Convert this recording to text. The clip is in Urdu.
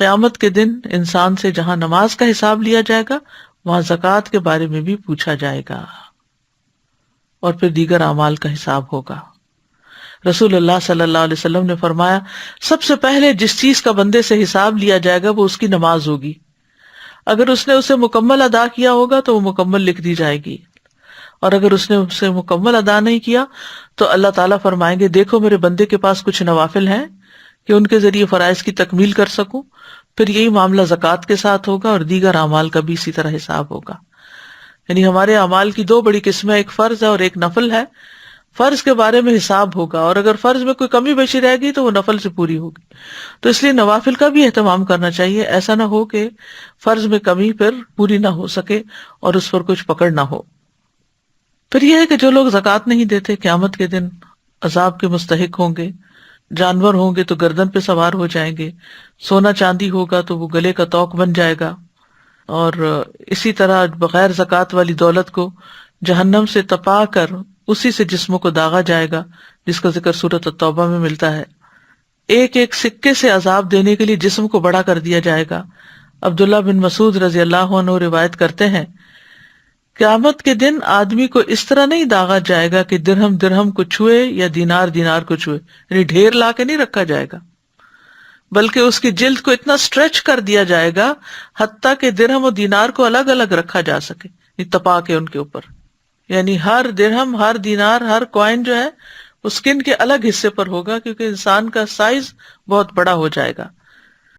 قیامت کے دن انسان سے جہاں نماز کا حساب لیا جائے گا وہاں زکوٰۃ کے بارے میں بھی پوچھا جائے گا، اور پھر دیگر اعمال کا حساب ہوگا۔ رسول اللہ صلی اللہ علیہ وسلم نے فرمایا، سب سے پہلے جس چیز کا بندے سے حساب لیا جائے گا وہ اس کی نماز ہوگی۔ اگر اس نے اسے مکمل ادا کیا ہوگا تو وہ مکمل لکھ دی جائے گی، اور اگر اس نے اسے مکمل ادا نہیں کیا تو اللہ تعالیٰ فرمائیں گے دیکھو میرے بندے کے پاس کچھ نوافل ہیں کہ ان کے ذریعے فرائض کی تکمیل کر سکوں۔ پھر یہی معاملہ زکوٰۃ کے ساتھ ہوگا، اور دیگر اعمال کا بھی اسی طرح حساب ہوگا۔ یعنی ہمارے اعمال کی دو بڑی قسمیں، ایک فرض ہے اور ایک نفل ہے۔ فرض کے بارے میں حساب ہوگا، اور اگر فرض میں کوئی کمی بیشی رہ گئی تو وہ نفل سے پوری ہوگی۔ تو اس لیے نوافل کا بھی اہتمام کرنا چاہیے، ایسا نہ ہو کہ فرض میں کمی پھر پوری نہ ہو سکے اور اس پر کچھ پکڑ نہ ہو۔ پھر یہ ہے کہ جو لوگ زکوٰۃ نہیں دیتے قیامت کے دن عذاب کے مستحق ہوں گے۔ جانور ہوں گے تو گردن پہ سوار ہو جائیں گے، سونا چاندی ہوگا تو وہ گلے کا طوق بن جائے گا، اور اسی طرح بغیر زکوٰۃ والی دولت کو جہنم سے تپا کر اسی سے جسموں کو داغا جائے گا، جس کا ذکر سورۃ التوبہ میں ملتا ہے۔ ایک ایک سکے سے عذاب دینے کے لیے جسم کو بڑا کر دیا جائے گا۔ عبداللہ بن مسعود رضی اللہ عنہ روایت کرتے ہیں، قیامت کے دن آدمی کو اس طرح نہیں داغا جائے گا کہ درہم درہم کو چھوئے یا دینار دینار کو چھوئے، یعنی ڈھیر لا کے نہیں رکھا جائے گا، بلکہ اس کی جلد کو اتنا سٹریچ کر دیا جائے گا حتیٰ کہ درہم اور دینار کو الگ الگ رکھا جا سکے، یعنی تپا کے ان کے اوپر۔ یعنی ہر درہم، ہر دینار، ہر کوائن جو ہے وہ اسکن کے الگ حصے پر ہوگا، کیونکہ انسان کا سائز بہت بڑا ہو جائے گا۔